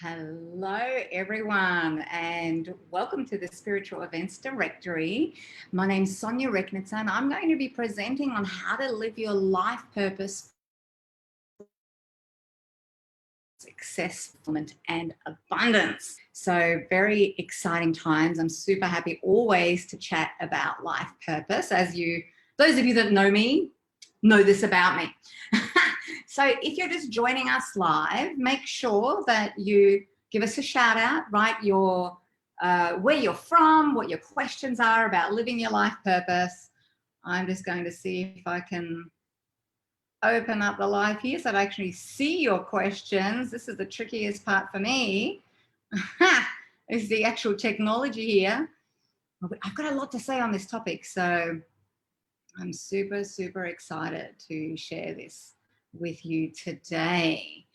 Hello, everyone, and welcome to the Spiritual Events Directory. My name's Sonja and I'm going to be presenting on how to live your life purpose, success, fulfillment, and abundance. So very exciting times. I'm super happy always to chat about life purpose. Those of you that know me, know this about me. So if you're just joining us live, make sure that you give us a shout out, write your where you're from, what your questions are about living your life purpose. I'm just going to see if I can open up the live here so I actually see your questions. This is the trickiest part for me. Is the actual technology here. I've got a lot to say on this topic, so I'm super, super excited to share this with you today.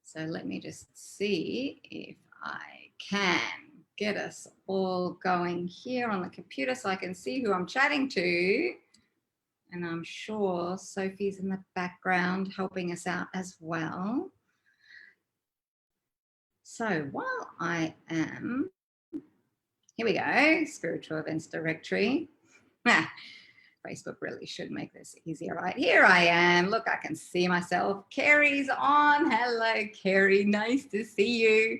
So let me just see if I can get us all going here on the computer so I can see who I'm chatting to. And I'm sure Sophie's in the background helping us out as well. So while I am, here we go, Spiritual Events Directory. Facebook really should make this easier, right? Here I am. Look, I can see myself. Carrie's on. Hello, Carrie. Nice to see you.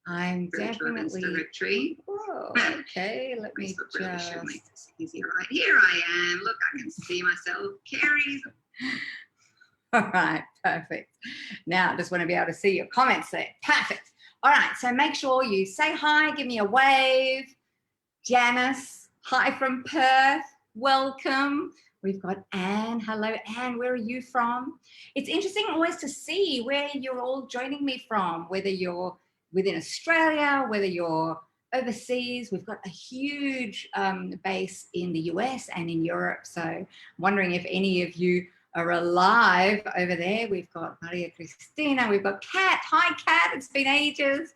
I'm definitely directory. Whoa, okay, let me just really should make this easier, right? Here I am. Look, I can see myself. Carrie's. All right, perfect. Now I just want to be able to see your comments there. Perfect. All right, so make sure you say hi, give me a wave. Janice, hi from Perth. Welcome. We've got Anne. Hello, Anne. Where are you from? It's interesting always to see where you're all joining me from, whether you're within Australia, whether you're overseas. We've got a huge base in the US and in Europe. So wondering if any of you are alive over there. We've got Maria Cristina. We've got Kat. Hi, Kat. It's been ages.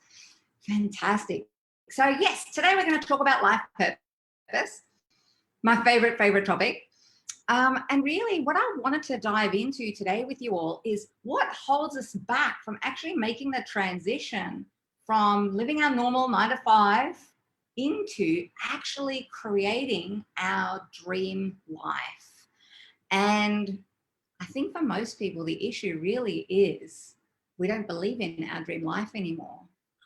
Fantastic. So yes, today we're going to talk about life purpose. My favorite topic. And really what I wanted to dive into today with you all is what holds us back from actually making the transition from living our normal 9 to 5 into actually creating our dream life. And I think for most people, the issue really is we don't believe in our dream life anymore.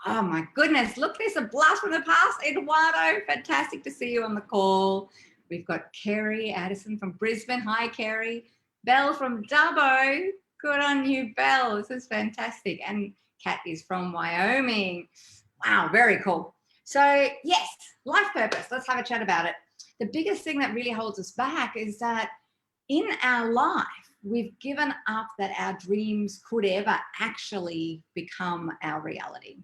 Oh my goodness, look, there's a blast from the past. Eduardo, fantastic to see you on the call. We've got Kerry Addison from Brisbane. Hi, Kerry. Belle from Dubbo. Good on you, Belle. This is fantastic. And Kat is from Wyoming. Wow, very cool. So yes, life purpose. Let's have a chat about it. The biggest thing that really holds us back is that in our life, we've given up that our dreams could ever actually become our reality.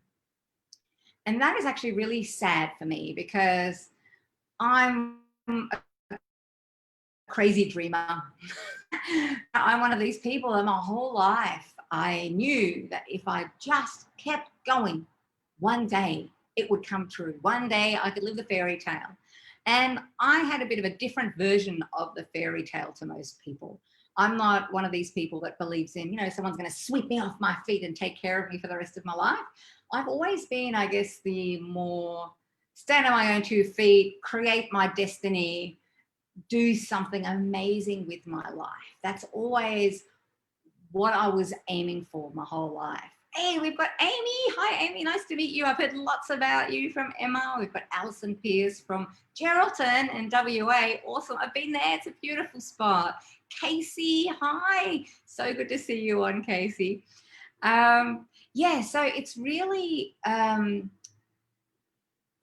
And that is actually really sad for me because I'm a crazy dreamer. I'm one of these people that my whole life I knew that if I just kept going, one day it would come true. One day I could live the fairy tale. And I had a bit of a different version of the fairy tale to most people. I'm not one of these people that believes in, someone's going to sweep me off my feet and take care of me for the rest of my life. I've always been, I guess, the more stand on my own 2 feet, create my destiny, do something amazing with my life. That's always what I was aiming for my whole life. Hey, we've got Amy. Hi, Amy. Nice to meet you. I've heard lots about you from Emma. We've got Alison Pierce from Geraldton in WA. Awesome. I've been there. It's a beautiful spot. Casey, hi. So good to see you on, Casey. Yeah, so it's really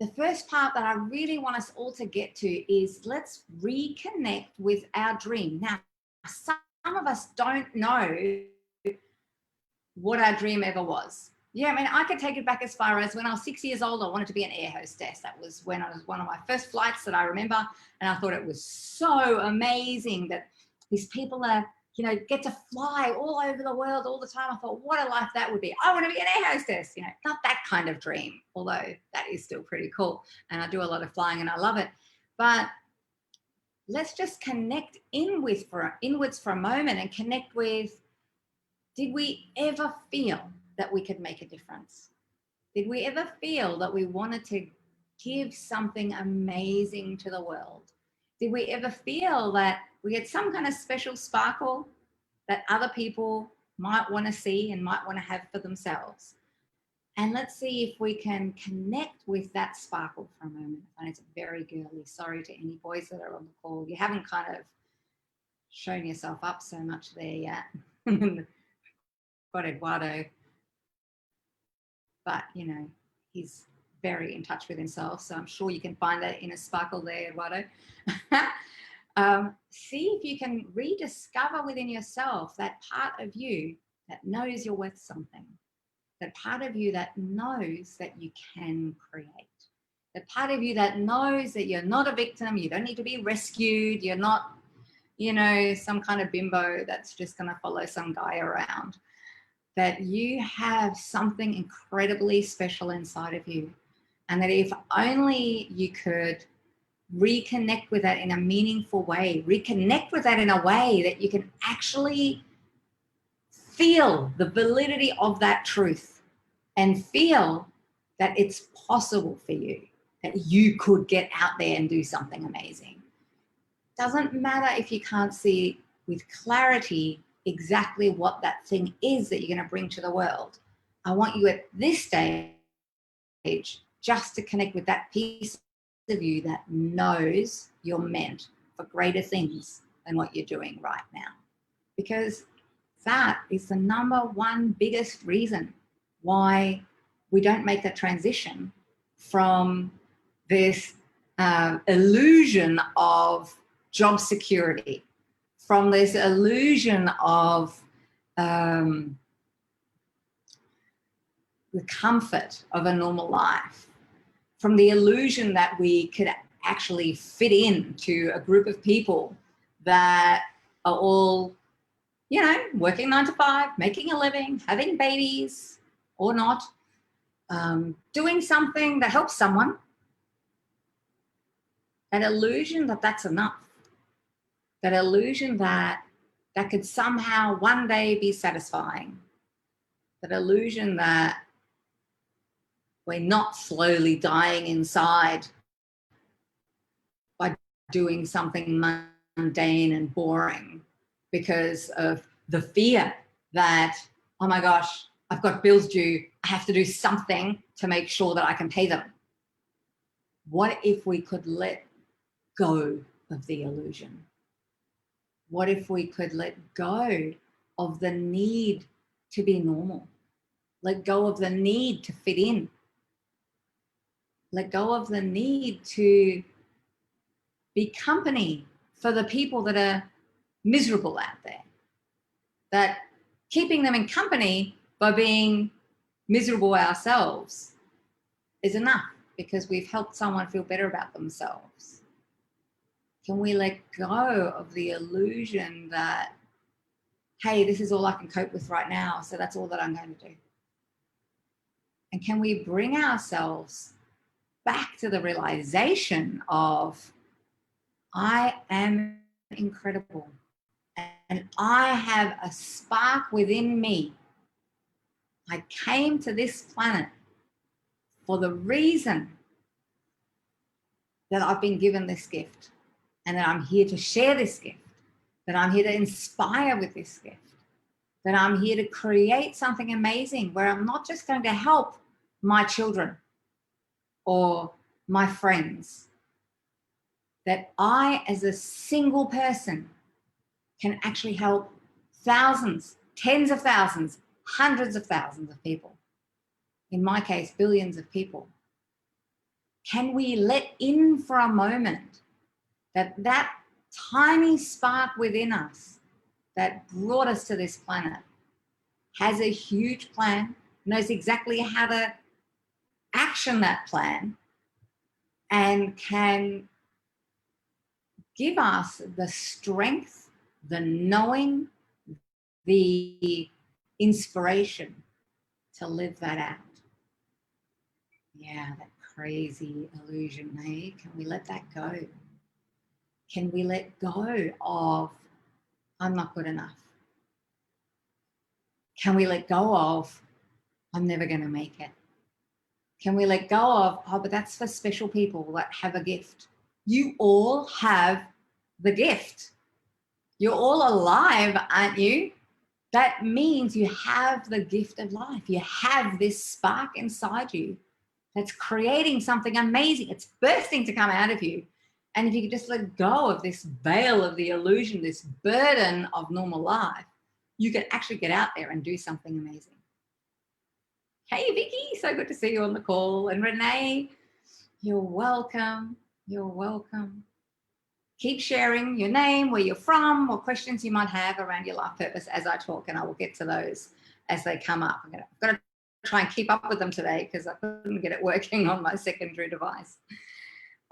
the first part that I really want us all to get to is let's reconnect with our dream. Now, some of us don't know what our dream ever was. Yeah, I mean, I could take it back as far as when I was 6 years old, I wanted to be an air hostess. That was when I was one of my first flights that I remember. And I thought it was so amazing that these people that, get to fly all over the world all the time. I thought, what a life that would be. I want to be an air hostess, not that kind of dream, although that is still pretty cool. And I do a lot of flying and I love it. But let's just connect inwards for a moment and connect with, did we ever feel that we could make a difference? Did we ever feel that we wanted to give something amazing to the world? Did we ever feel that we had some kind of special sparkle that other people might want to see and might want to have for themselves? And let's see if we can connect with that sparkle for a moment. And it's very girly. Sorry to any boys that are on the call. You haven't kind of shown yourself up so much there yet. Got Eduardo. But, you know, he's very in touch with himself. So I'm sure you can find that inner sparkle there, Eduardo. See if you can rediscover within yourself that part of you that knows you're worth something. That part of you that knows that you can create. The part of you that knows that you're not a victim, you don't need to be rescued, you're not, you know, some kind of bimbo that's just going to follow some guy around. That you have something incredibly special inside of you. And that if only you could reconnect with that in a meaningful way, reconnect with that in a way that you can actually feel the validity of that truth and feel that it's possible for you, that you could get out there and do something amazing. Doesn't matter if you can't see with clarity exactly what that thing is that you're going to bring to the world. I want you at this stage just to connect with that piece of you that knows you're meant for greater things than what you're doing right now. Because that is the number one biggest reason why we don't make the transition from this illusion of job security, from this illusion of the comfort of a normal life, from the illusion that we could actually fit in to a group of people that are all, you know, working 9 to 5, making a living, having babies or not, doing something that helps someone. That illusion that that's enough. That illusion that that could somehow one day be satisfying. That illusion that we're not slowly dying inside by doing something mundane and boring because of the fear that, oh my gosh, I've got bills due, I have to do something to make sure that I can pay them. What if we could let go of the illusion? What if we could let go of the need to be normal? Let go of the need to fit in. Let go of the need to be company for the people that are miserable out there. That keeping them in company by being miserable ourselves is enough because we've helped someone feel better about themselves. Can we let go of the illusion that, hey, this is all I can cope with right now, so that's all that I'm going to do? And can we bring ourselves back to the realization of, I am incredible and I have a spark within me. I came to this planet for the reason that I've been given this gift and that I'm here to share this gift, that I'm here to inspire with this gift, that I'm here to create something amazing where I'm not just going to help my children or my friends, that I, as a single person, can actually help thousands, tens of thousands, hundreds of thousands of people. In my case, billions of people. Can we let in for a moment that that tiny spark within us that brought us to this planet has a huge plan, knows exactly how to action that plan, and can give us the strength, the knowing, the inspiration to live that out? Yeah, that crazy illusion, hey? Can we let that go? Can we let go of, I'm not good enough? Can we let go of, I'm never going to make it? Can we let go of, oh, but that's for special people that have a gift? You all have the gift. You're all alive, aren't you? That means you have the gift of life. You have this spark inside you that's creating something amazing. It's bursting to come out of you. And if you could just let go of this veil of the illusion, this burden of normal life, you can actually get out there and do something amazing. Hey, Vicky, so good to see you on the call. And Renee, you're welcome. You're welcome. Keep sharing your name, where you're from, what questions you might have around your life purpose as I talk, and I will get to those as they come up. I've got to try and keep up with them today because I couldn't get it working on my secondary device.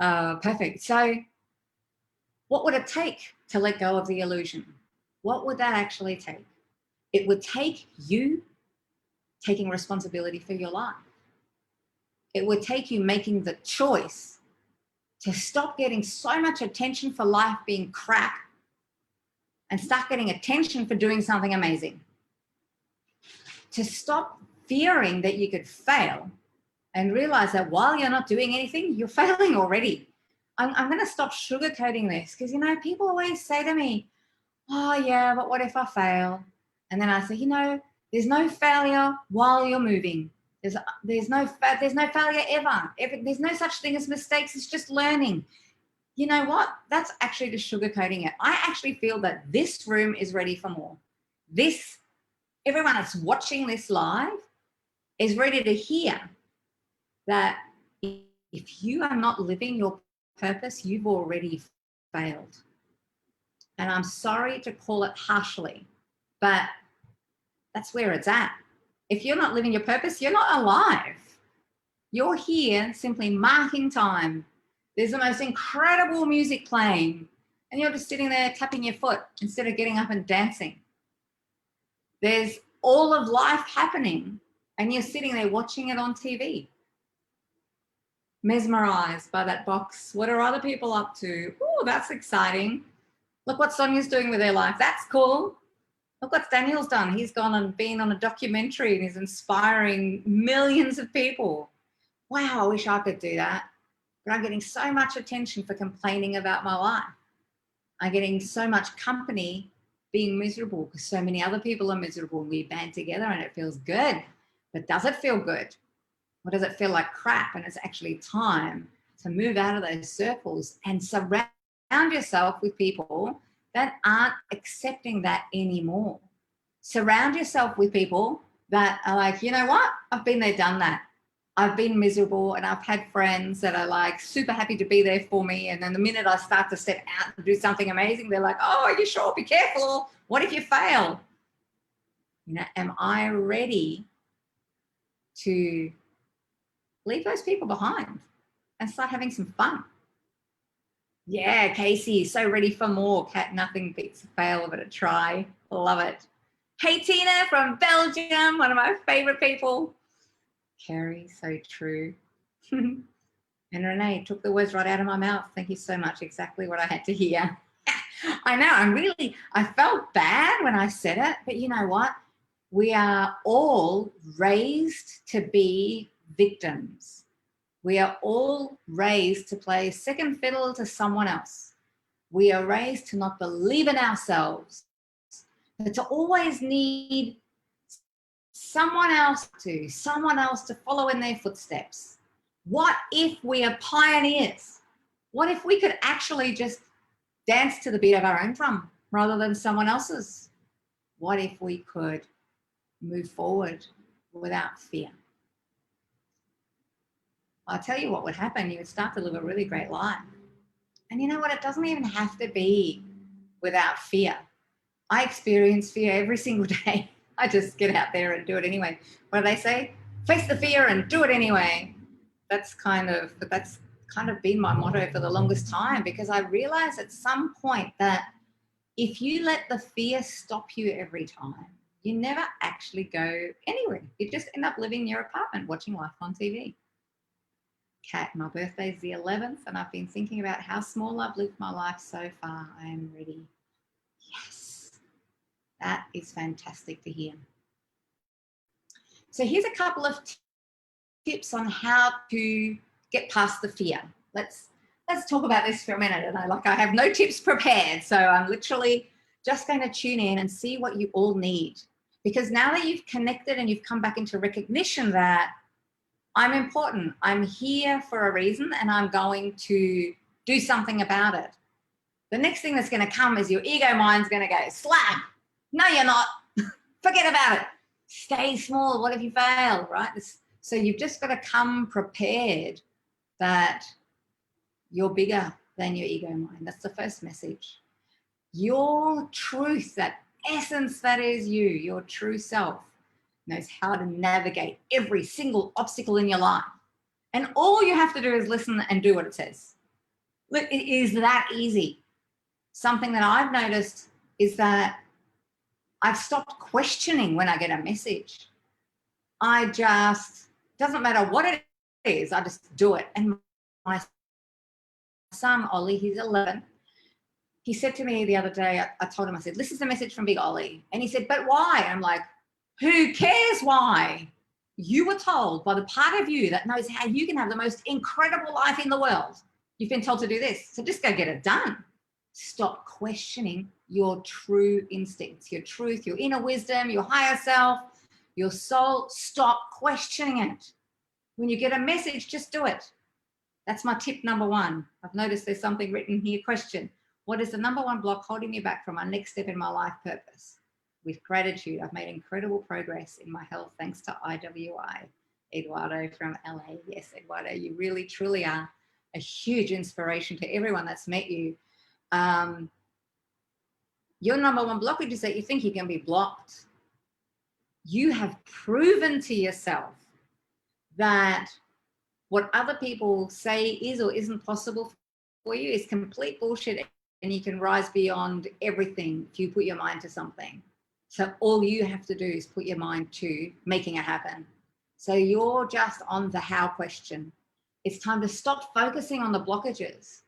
Perfect. So what would it take to let go of the illusion? What would that actually take? It would take you taking responsibility for your life. It would take you making the choice to stop getting so much attention for life being crap and start getting attention for doing something amazing. To stop fearing that you could fail and realize that while you're not doing anything, you're failing already. I'm going to stop sugarcoating this because, people always say to me, oh yeah, but what if I fail? And then I say, there's no failure while you're moving. There's no failure ever. There's no such thing as mistakes. It's just learning. You know what? That's actually just sugarcoating it. I actually feel that this room is ready for more. Everyone that's watching this live is ready to hear that if you are not living your purpose, you've already failed. And I'm sorry to call it harshly, but that's where it's at. If you're not living your purpose, you're not alive. You're here simply marking time. There's the most incredible music playing, and you're just sitting there tapping your foot instead of getting up and dancing. There's all of life happening, and you're sitting there watching it on TV. Mesmerized by that box. What are other people up to? Oh, that's exciting. Look what Sonja's doing with her life. That's cool. Look what Daniel's done. He's gone and been on a documentary and is inspiring millions of people. Wow, I wish I could do that. But I'm getting so much attention for complaining about my life. I'm getting so much company being miserable because so many other people are miserable and we band together and it feels good. But does it feel good? Or does it feel like crap? And it's actually time to move out of those circles and surround yourself with people that aren't accepting that anymore. Surround yourself with people that are like, you know what? I've been there, done that. I've been miserable and I've had friends that are like super happy to be there for me. And then the minute I start to step out and do something amazing, they're like, oh, are you sure? Be careful. What if you fail? Am I ready to leave those people behind and start having some fun? Yeah, Casey, so ready for more. Cat, nothing beats a fail but a try. Love it. Hey, Tina from Belgium, one of my favorite people. Carrie, so true. And Renee took the words right out of my mouth. Thank you so much. Exactly what I had to hear. I know, I felt bad when I said it, but you know what? We are all raised to be victims. We are all raised to play second fiddle to someone else. We are raised to not believe in ourselves, but to always need someone else to follow in their footsteps. What if we are pioneers? What if we could actually just dance to the beat of our own drum rather than someone else's? What if we could move forward without fear? I'll tell you what would happen. You would start to live a really great life. And you know what? It doesn't even have to be without fear. I experience fear every single day. I just get out there and do it anyway. What do they say? Face the fear and do it anyway. That's kind of been my motto for the longest time, because I realized at some point that if you let the fear stop you every time, you never actually go anywhere. You just end up living in your apartment watching life on TV. Kat, my birthday's the 11th and I've been thinking about how small I've lived my life so far. I am ready. Yes, that is fantastic to hear. So here's a couple of tips on how to get past the fear. Let's talk about this for a minute. And I have no tips prepared, so I'm literally just going to tune in and see what you all need. Because now that you've connected and you've come back into recognition that I'm important, I'm here for a reason, and I'm going to do something about it. The next thing that's going to come is your ego mind's going to go, slap. No, you're not. Forget about it. Stay small. What if you fail, right? So you've just got to come prepared that you're bigger than your ego mind. That's the first message. Your truth, that essence that is you, your true self, knows how to navigate every single obstacle in your life. And all you have to do is listen and do what it says. Look, it is that easy. Something that I've noticed is that I've stopped questioning when I get a message. Doesn't matter what it is, I just do it. And my son, Ollie, he's 11. He said to me the other day, I told him, I said, this is a message from Big Ollie. And he said, but why? I'm like, who cares why? You were told by the part of you that knows how you can have the most incredible life in the world. You've been told to do this. So just go get it done. Stop questioning your true instincts, your truth, your inner wisdom, your higher self, your soul. Stop questioning it. When you get a message, just do it. That's my tip number one. I've noticed there's something written here. Question: what is the number one block holding me back from my next step in my life purpose? With gratitude, I've made incredible progress in my health thanks to IWI. Eduardo from LA. Yes, Eduardo, you really, truly are a huge inspiration to everyone that's met you. Your number one blockage is that you think you can be blocked. You have proven to yourself that what other people say is or isn't possible for you is complete bullshit, and you can rise beyond everything if you put your mind to something. So all you have to do is put your mind to making it happen. So you're just on the how question. It's time to stop focusing on the blockages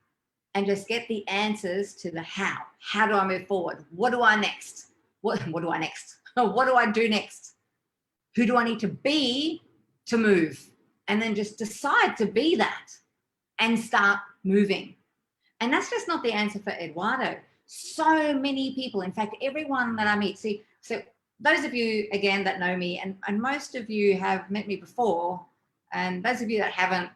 and just get the answers to the how. How do I move forward? What do I next? What do I next? What do I do next? Who do I need to be to move? And then just decide to be that and start moving. And that's just not the answer for Eduardo. So many people, in fact, everyone that I meet, so those of you, again, that know me, and most of you have met me before, and those of you that haven't,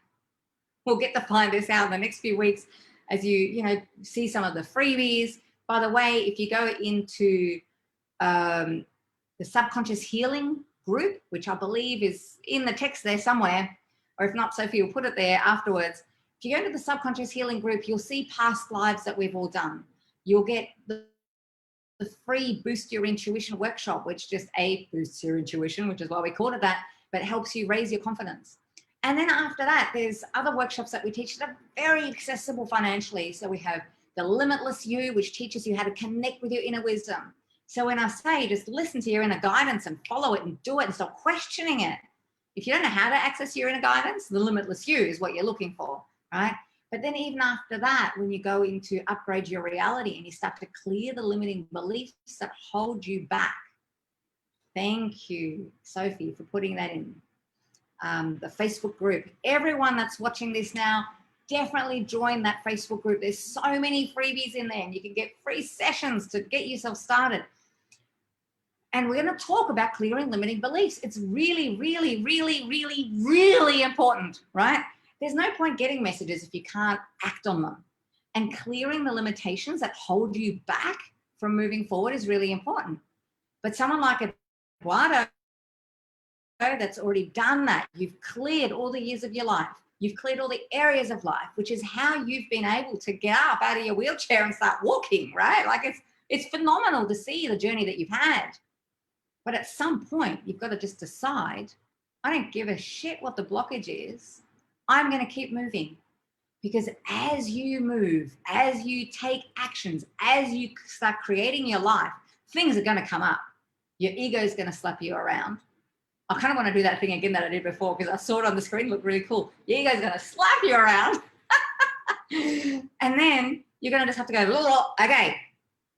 we'll get to find this out in the next few weeks as you see some of the freebies. By the way, if you go into the subconscious healing group, which I believe is in the text there somewhere, or if not, Sophie will put it there afterwards. If you go to the subconscious healing group, you'll see past lives that we've all done. You'll get the free Boost Your Intuition workshop, which just boosts your intuition, which is why we called it that, but helps you raise your confidence. And then after that, there's other workshops that we teach that are very accessible financially. So we have the Limitless You, which teaches you how to connect with your inner wisdom. So when I say just listen to your inner guidance and follow it and do it and stop questioning it. If you don't know how to access your inner guidance, the Limitless You is what you're looking for, right? But then even after that, when you go into upgrade your reality and you start to clear the limiting beliefs that hold you back. Thank you, Sophie, for putting that in the Facebook group. Everyone that's watching this now, definitely join that Facebook group. There's so many freebies in there, and you can get free sessions to get yourself started. And we're going to talk about clearing limiting beliefs. It's really, really, really, really, really important, right? There's no point getting messages if you can't act on them. And clearing the limitations that hold you back from moving forward is really important. But someone like Eduardo that's already done that, you've cleared all the years of your life. You've cleared all the areas of life, which is how you've been able to get up out of your wheelchair and start walking, right? Like it's phenomenal to see the journey that you've had. But at some point, you've got to just decide, I don't give a shit what the blockage is. I'm going to keep moving. Because as you move, as you take actions, as you start creating your life, things are going to come up. Your ego is going to slap you around. I kind of want to do that thing again that I did before because I saw it on the screen, looked really cool. Your ego's going to slap you around. And then you're going to just have to go, okay,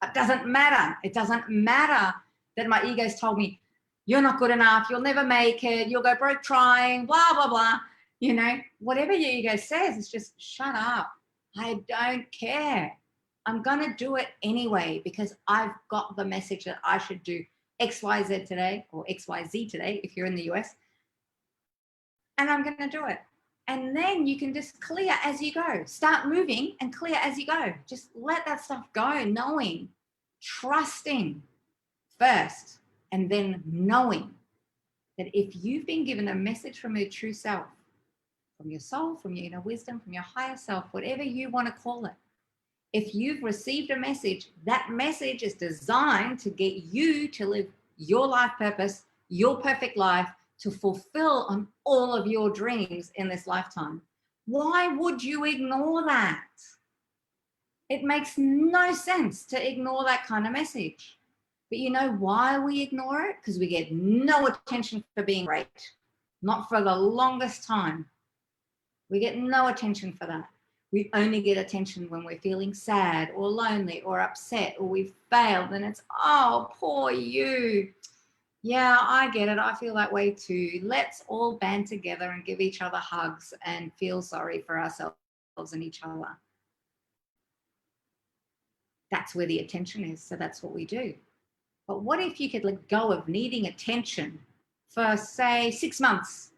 it doesn't matter. It doesn't matter that my ego's told me, you're not good enough, you'll never make it, you'll go broke trying, blah, blah, blah. You know, whatever your ego says, it's just shut up. I don't care. I'm going to do it anyway because I've got the message that I should do XYZ today, or XYZ today if you're in the US, and I'm going to do it. And then you can just clear as you go. Start moving and clear as you go. Just let that stuff go, knowing, trusting first, and then knowing that if you've been given a message from your true self, from your soul, from your inner wisdom, from your higher self, whatever you want to call it, if you've received a message, that message is designed to get you to live your life purpose, your perfect life, to fulfill on all of your dreams in this lifetime. Why would you ignore that? It makes no sense to ignore that kind of message. But you know why we ignore it? Because we get no attention for being great. Not for the longest time. We get no attention for that. We only get attention when we're feeling sad or lonely or upset or we've failed, and it's, oh, poor you. Yeah, I get it. I feel that way too. Let's all band together and give each other hugs and feel sorry for ourselves and each other. That's where the attention is. So that's what we do. But what if you could let go of needing attention for, say, 6 months?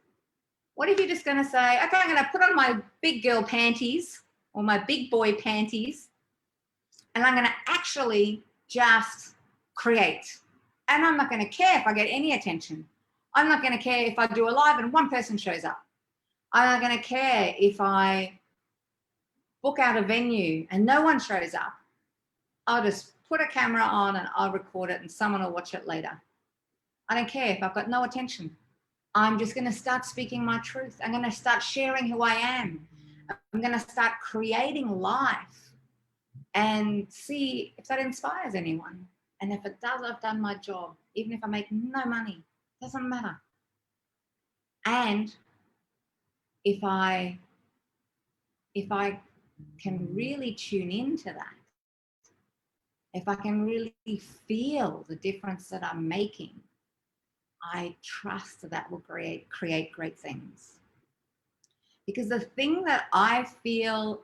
What if you're just going to say, okay, I'm going to put on my big girl panties or my big boy panties, and I'm going to actually just create. And I'm not going to care if I get any attention. I'm not going to care if I do a live and one person shows up. I'm not going to care if I book out a venue and no one shows up. I'll just put a camera on and I'll record it and someone will watch it later. I don't care if I've got no attention. I'm just going to start speaking my truth. I'm going to start sharing who I am. I'm going to start creating life and see if that inspires anyone. And if it does, I've done my job. Even if I make no money, doesn't matter. And if I can really tune into that, if I can really feel the difference that I'm making, I trust that will create great things. Because the thing that I feel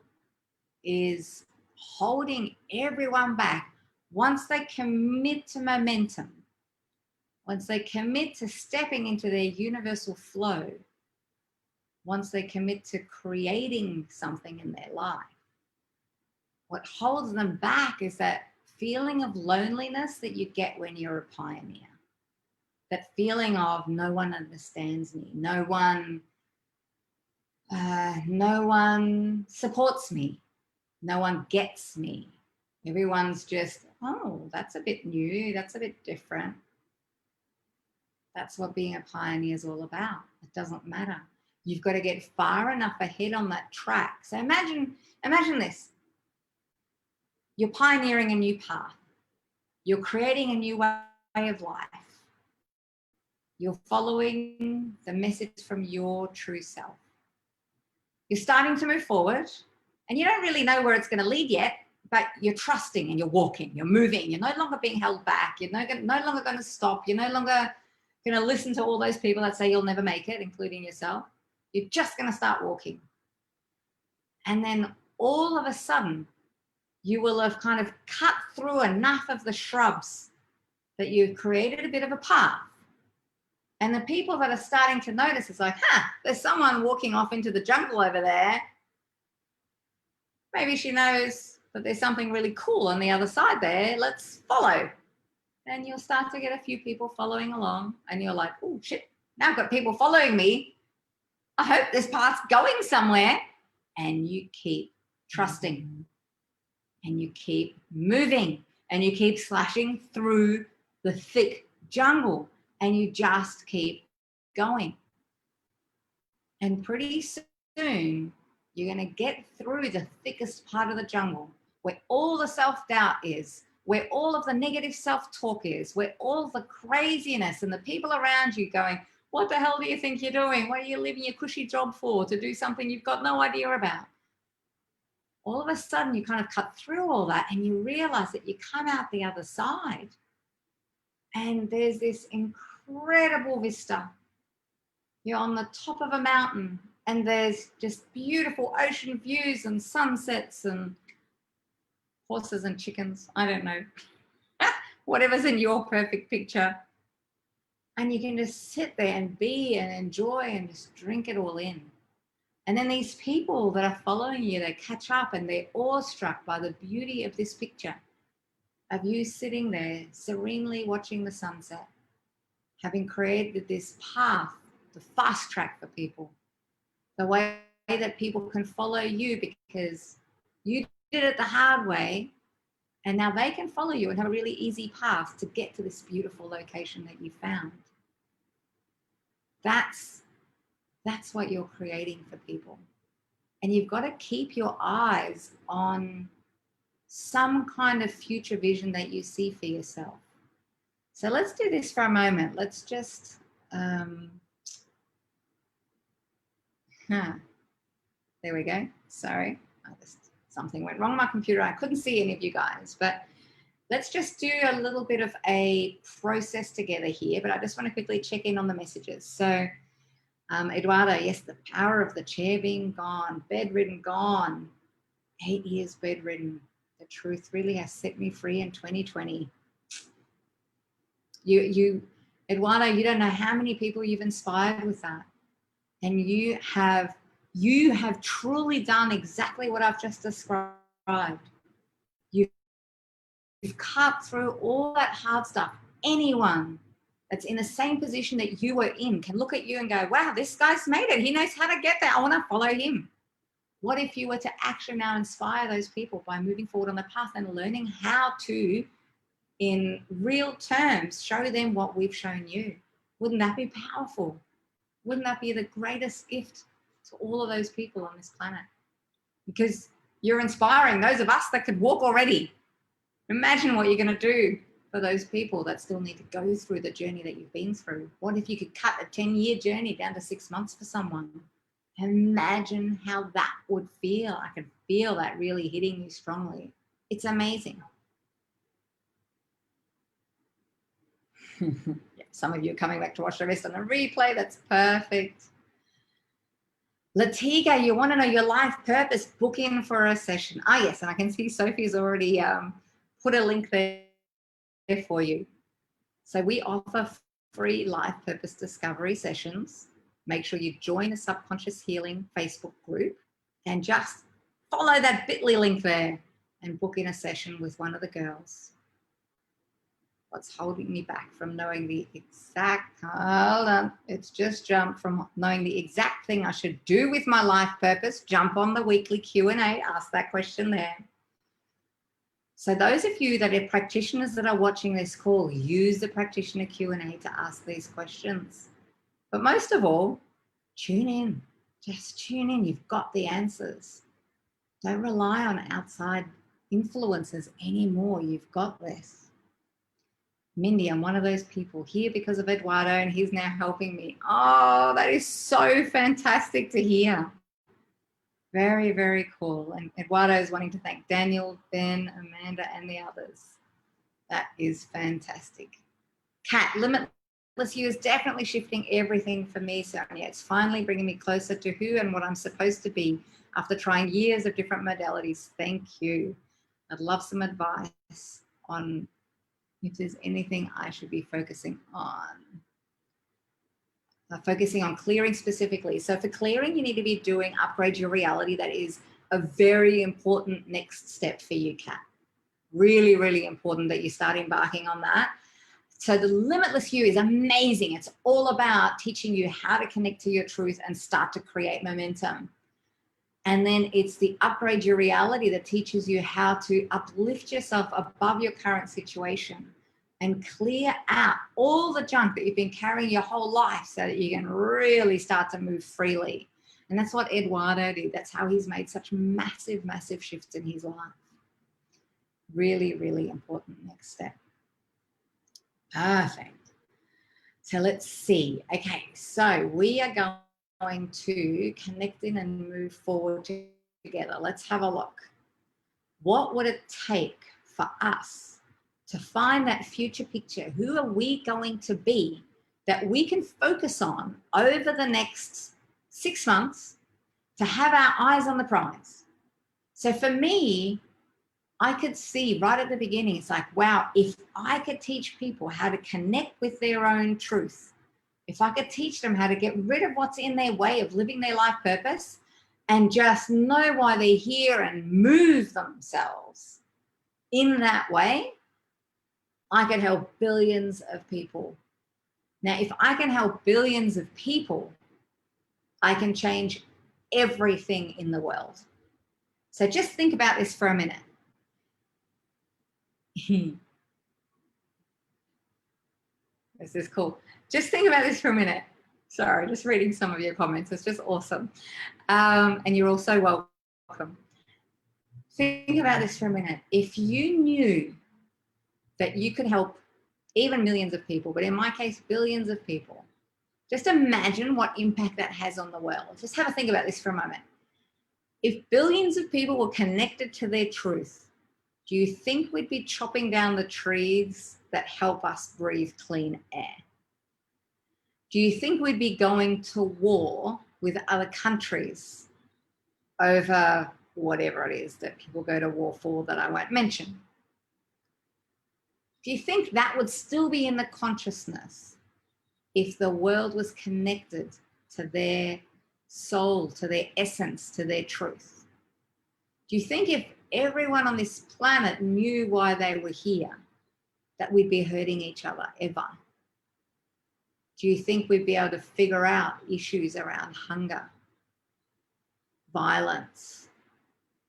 is holding everyone back, once they commit to momentum, once they commit to stepping into their universal flow, once they commit to creating something in their life, what holds them back is that feeling of loneliness that you get when you're a pioneer. That feeling of no one understands me, no one supports me, no one gets me. Everyone's just, oh, that's a bit new, that's a bit different. That's what being a pioneer is all about. It doesn't matter. You've got to get far enough ahead on that track. So imagine this. You're pioneering a new path. You're creating a new way of life. You're following the message from your true self. You're starting to move forward and you don't really know where it's going to lead yet, but you're trusting and you're walking, you're moving. You're no longer being held back. You're no longer going to stop. You're no longer going to listen to all those people that say you'll never make it, including yourself. You're just going to start walking. And then all of a sudden, you will have kind of cut through enough of the shrubs that you've created a bit of a path. And the people that are starting to notice is like, there's someone walking off into the jungle over there. Maybe she knows that there's something really cool on the other side there. Let's follow. And you'll start to get a few people following along and you're like, oh shit, now I've got people following me. I hope this path's going somewhere. And you keep trusting and you keep moving and you keep slashing through the thick jungle and you just keep going. And pretty soon you're going to get through the thickest part of the jungle where all the self-doubt is, where all of the negative self-talk is, where all the craziness and the people around you going, what the hell do you think you're doing? What are you leaving your cushy job for? To do something you've got no idea about. All of a sudden you kind of cut through all that and you realize that you come out the other side and there's this incredible incredible vista. You're on the top of a mountain and there's just beautiful ocean views and sunsets and horses and chickens. I don't know. Whatever's in your perfect picture. And you can just sit there and be and enjoy and just drink it all in. And then these people that are following you, they catch up and they're awestruck by the beauty of this picture of you sitting there serenely watching the sunset, having created this path, the fast track for people, the way that people can follow you because you did it the hard way, and now they can follow you and have a really easy path to get to this beautiful location that you found. That's what you're creating for people. And you've got to keep your eyes on some kind of future vision that you see for yourself. So let's do this for a moment. Let's just, there we go. Sorry, something went wrong on my computer. I couldn't see any of you guys, but let's just do a little bit of a process together here. But I just want to quickly check in on the messages. So Eduardo, yes, the power of the chair being gone, bedridden gone, 8 years bedridden. The truth really has set me free in 2020. Eduardo, you don't know how many people you've inspired with that. And you have truly done exactly what I've just described. You've cut through all that hard stuff. Anyone that's in the same position that you were in can look at you and go, wow, this guy's made it. He knows how to get there. I want to follow him. What if you were to actually now inspire those people by moving forward on the path and learning how to, in real terms, show them what we've shown you? Wouldn't that be powerful? Wouldn't that be the greatest gift to all of those people on this planet? Because you're inspiring those of us that could walk already. Imagine what you're going to do for those people that still need to go through the journey that you've been through. What if you could cut a 10-year journey down to 6 months for someone? Imagine how that would feel. I can feel that really hitting you strongly. It's amazing. Some of you are coming back to watch the rest on a replay. That's perfect. Latiga, you want to know your life purpose? Book in for a session. Ah, yes, and I can see Sophie's already put a link there for you. So we offer free life purpose discovery sessions. Make sure you join the Subconscious Healing Facebook group and just follow that bit.ly link there and book in a session with one of the girls. What's holding me back from knowing the exact, hold on, it's just jumped from knowing the exact thing I should do with my life purpose. Jump on the weekly Q&A, ask that question there. So those of you that are practitioners that are watching this call, use the practitioner Q&A to ask these questions. But most of all, tune in. Just tune in. You've got the answers. Don't rely on outside influences anymore. You've got this. Mindy, I'm one of those people here because of Eduardo, and he's now helping me. Oh, that is so fantastic to hear. Very, very cool. And Eduardo is wanting to thank Daniel, Ben, Amanda, and the others. That is fantastic. Kat, Limitless You is definitely shifting everything for me, Sonja. It's finally bringing me closer to who and what I'm supposed to be after trying years of different modalities. Thank you. I'd love some advice on if there's anything I should be focusing on. Focusing on clearing specifically. So for clearing, you need to be doing Upgrade Your Reality. That is a very important next step for you, Kat. Really, really important that you start embarking on that. So the Limitless You is amazing. It's all about teaching you how to connect to your truth and start to create momentum. And then it's the Upgrade Your Reality that teaches you how to uplift yourself above your current situation and clear out all the junk that you've been carrying your whole life so that you can really start to move freely. And that's what Eduardo did. That's how he's made such massive, massive shifts in his life. Really, really important next step. Perfect. So let's see. Okay, so we are going to connect in and move forward together. Let's have a look. What would it take for us to find that future picture? Who are we going to be that we can focus on over the next 6 months to have our eyes on the prize. So for me, I could see right at the beginning, it's like, wow, if I could teach people how to connect with their own truth, if I could teach them how to get rid of what's in their way of living their life purpose and just know why they're here and move themselves in that way, I could help billions of people. Now, if I can help billions of people, I can change everything in the world. So just think about this for a minute. This is cool. Just think about this for a minute. Sorry, just reading some of your comments. It's just awesome. And you're also welcome. Think about this for a minute. If you knew that you could help even millions of people, but in my case, billions of people, just imagine what impact that has on the world. Just have a think about this for a moment. If billions of people were connected to their truth, do you think we'd be chopping down the trees that help us breathe clean air? Do you think we'd be going to war with other countries over whatever it is that people go to war for that I won't mention? Do you think that would still be in the consciousness if the world was connected to their soul, to their essence, to their truth? Do you think if everyone on this planet knew why they were here, that we'd be hurting each other ever? Do you think we'd be able to figure out issues around hunger, violence,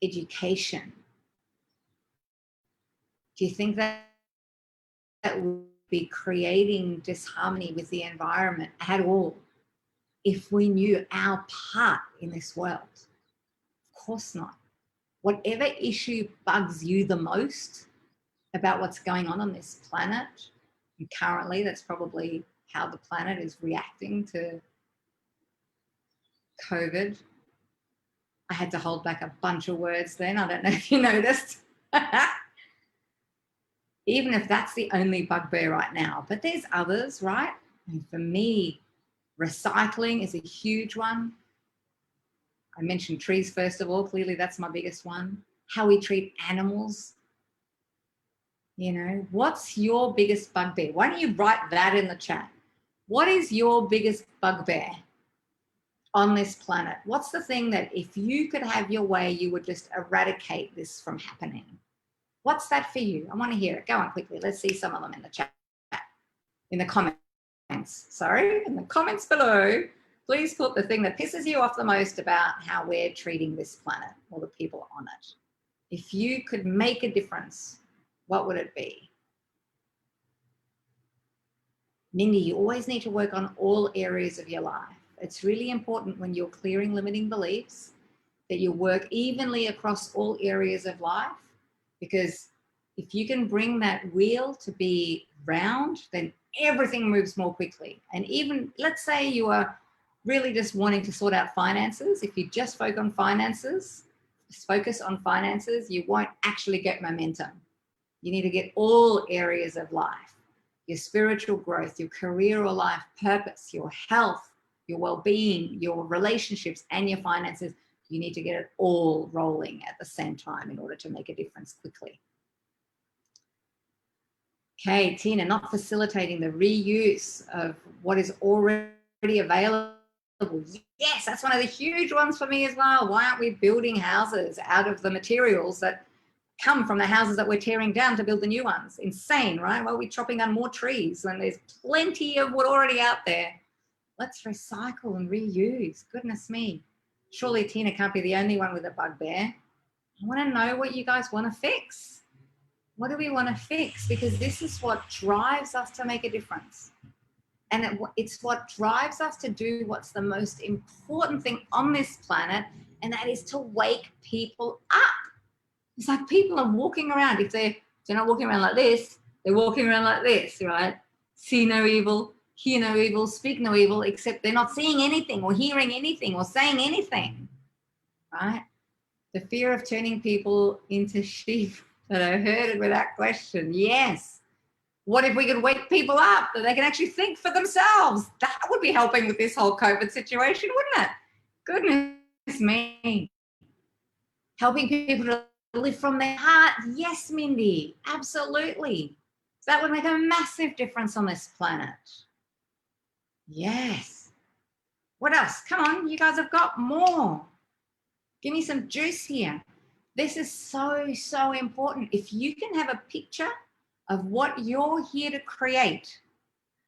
education? Do you think that would be creating disharmony with the environment at all if we knew our part in this world? Of course not. Whatever issue bugs you the most about what's going on this planet, and currently that's probably how the planet is reacting to COVID. I had to hold back a bunch of words then. I don't know if you noticed. Even if that's the only bugbear right now, but there's others, right? And for me, recycling is a huge one. I mentioned trees first of all. Clearly that's my biggest one. How we treat animals. You know, what's your biggest bugbear? Why don't you write that in the chat? What is your biggest bugbear on this planet? What's the thing that if you could have your way, you would just eradicate this from happening? What's that for you? I want to hear it. Go on quickly. Let's see some of them in the chat, in the comments. Sorry, in the comments below, please put the thing that pisses you off the most about how we're treating this planet or the people on it. If you could make a difference, what would it be? Mindy, you always need to work on all areas of your life. It's really important when you're clearing limiting beliefs that you work evenly across all areas of life, because if you can bring that wheel to be round, then everything moves more quickly. And even, let's say you are really just wanting to sort out finances. If you just focus on finances, you won't actually get momentum. You need to get all areas of life, your spiritual growth, your career or life purpose, your health, your well-being, your relationships, and your finances. You need to get it all rolling at the same time in order to make a difference quickly. Okay, Tina, not facilitating the reuse of what is already available. Yes, that's one of the huge ones for me as well. Why aren't we building houses out of the materials that come from the houses that we're tearing down to build the new ones? Insane, right? Why are we chopping down more trees when there's plenty of wood already out there? Let's recycle and reuse. Goodness me. Surely Tina can't be the only one with a bugbear. I want to know what you guys want to fix. What do we want to fix? Because this is what drives us to make a difference. And it's what drives us to do what's the most important thing on this planet, and that is to wake people up. It's like people are walking around. If they're not walking around like this, they're walking around like this, right? See no evil, hear no evil, speak no evil, except they're not seeing anything or hearing anything or saying anything, right? The fear of turning people into sheep that are herded without question. Yes, What if we could wake people up that they can actually think for themselves? That would be helping with this whole COVID situation, wouldn't it? Goodness me. Helping people to live from their heart. Yes, Mindy, absolutely. That would make a massive difference on this planet. Yes. What else? Come on, you guys have got more. Give me some juice here. This is so, so important. If you can have a picture of what you're here to create,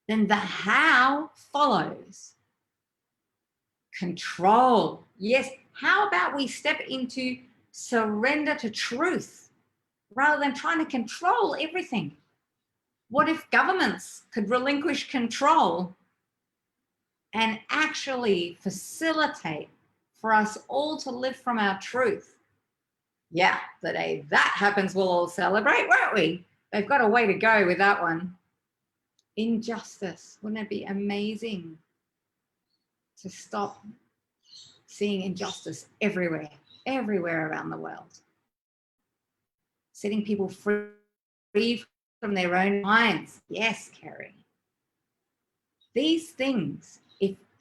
then the how follows. Control. Yes. How about we step into surrender to truth rather than trying to control everything? What if governments could relinquish control and actually facilitate for us all to live from our truth? Yeah, the day that happens, we'll all celebrate, won't we? They've got a way to go with that one. Injustice. Wouldn't it be amazing to stop seeing injustice everywhere, everywhere around the world? Setting people free from their own minds. Yes, Kerry. These things,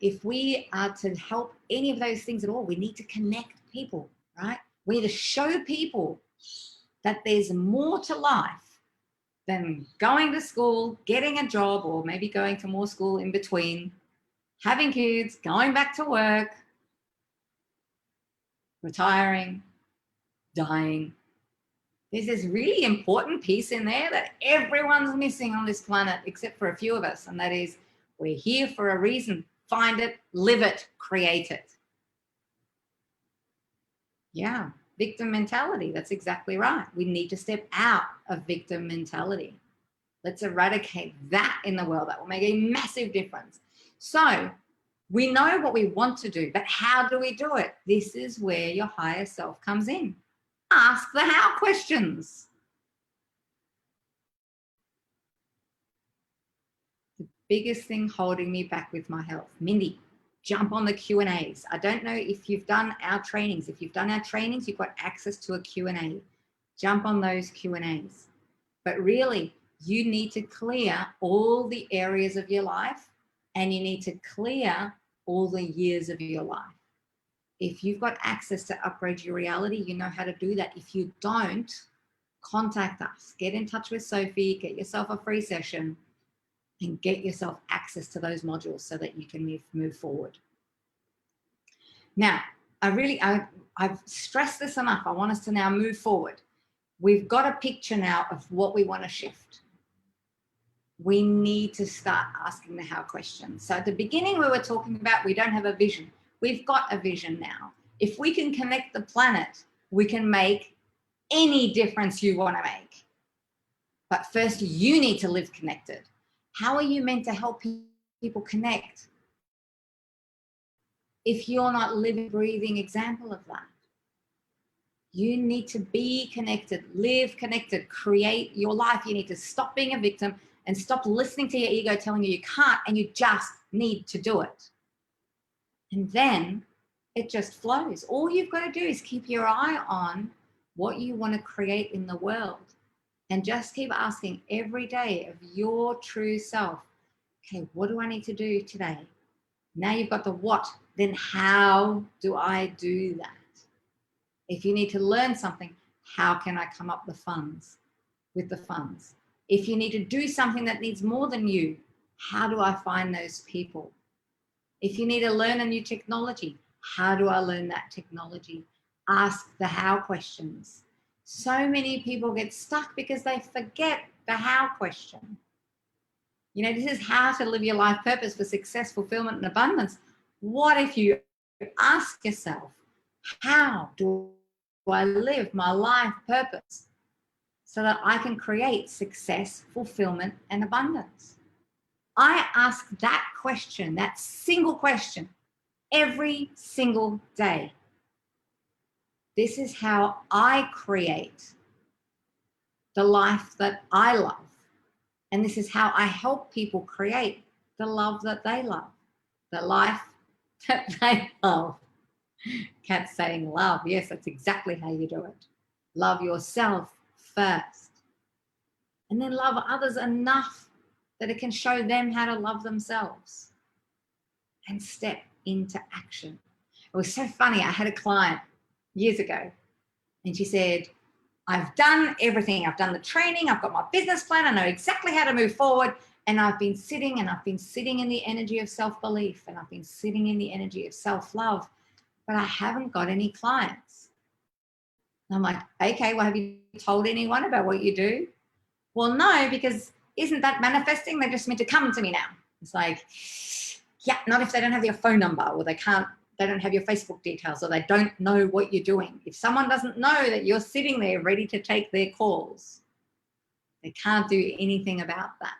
if we are to help any of those things at all, we need to connect people, right? We need to show people that there's more to life than going to school, getting a job, or maybe going to more school in between, having kids, going back to work, retiring, dying. There's this really important piece in there that everyone's missing on this planet except for a few of us, and that is we're here for a reason. Find it, live it, create it. Yeah, victim mentality. That's exactly right. We need to step out of victim mentality. Let's eradicate that in the world. That will make a massive difference. So we know what we want to do, but how do we do it? This is where your higher self comes in. Ask the how questions. The biggest thing holding me back with my health. Mindy, jump on the Q&As. I don't know if you've done our trainings. If you've done our trainings, you've got access to a Q&A. Jump on those Q&As. But really, you need to clear all the areas of your life, and you need to clear all the years of your life. If you've got access to upgrade your reality, you know how to do that. If you don't, contact us. Get in touch with Sophie, get yourself a free session, and get yourself access to those modules so that you can move forward. Now, I've stressed this enough. I want us to now move forward. We've got a picture now of what we want to shift. We need to start asking the how questions. So at the beginning, we were talking about we don't have a vision. We've got a vision now. If we can connect the planet, we can make any difference you want to make. But first, you need to live connected. How are you meant to help people connect if you're not living, breathing example of that? You need to be connected, live connected, create your life. You need to stop being a victim and stop listening to your ego telling you you can't, and you just need to do it. And then it just flows. All you've got to do is keep your eye on what you want to create in the world, and just keep asking every day of your true self, okay, what do I need to do today? Now you've got the what, then how do I do that? If you need to learn something, how can I come up with the funds? If you need to do something that needs more than you, how do I find those people? If you need to learn a new technology, how do I learn that technology? Ask the how questions. So many people get stuck because they forget the how question. You know, this is how to live your life purpose for success, fulfillment, and abundance. What if you ask yourself, how do I live my life purpose so that I can create success, fulfillment, and abundance? I ask that question, that single question, every single day. This is how I create the life that I love. And this is how I help people create the love that they love, the life that they love. Kat's saying love. Yes, that's exactly how you do it. Love yourself first. and then love others enough that it can show them how to love themselves and step into action. It was so funny. I had a client years ago and she said, I've done everything. I've done the training. I've got my business plan. I know exactly how to move forward. And I've been sitting in the energy of self-belief, and I've been sitting in the energy of self-love, but I haven't got any clients. And I'm like, okay, well, have you told anyone about what you do? Well, no, because isn't that manifesting? They're just meant to come to me now. It's like, yeah, not if they don't have your phone number, or they don't have your Facebook details, or they don't know what you're doing. If someone doesn't know that you're sitting there ready to take their calls, they can't do anything about that.